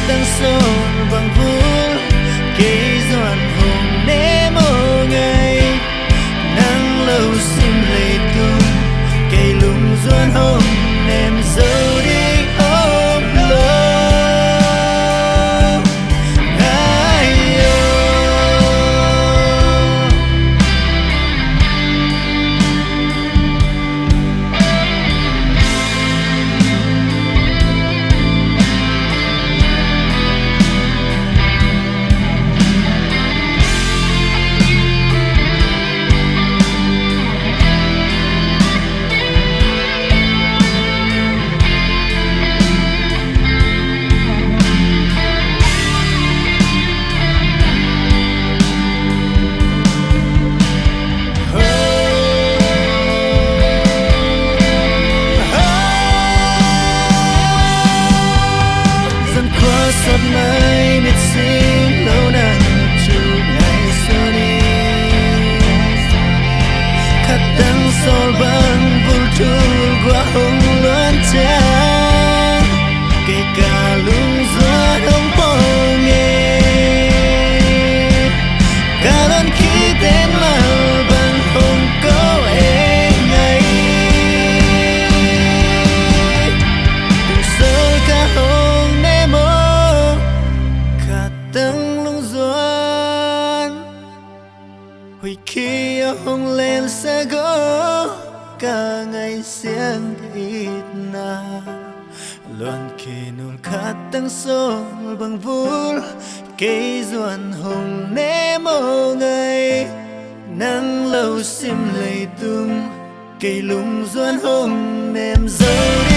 tăng số bằng vui cây doan hồng ném ô ngày nắng lâu sim lệ tung cây lùng doan hồng ném dấu đi ôm lâu ai sắp mãi biết xin lâu nay chụp ngày xưa đi khát tăng sol băng vui thul qua hồng luân trắng cây cà lung gió đông phố nghe cả lần khi tên mà bằng hồng câu em ngày từ sớm cả hồng ném tầng lung doan hồi khi hồng lên sẽ có cả ngày sáng ít na loan khi nôn khát tầng sol bằng vui cây doan hồng ném ô ngày nắng lâu sim lệ tung cây lung doan hồng ném dấu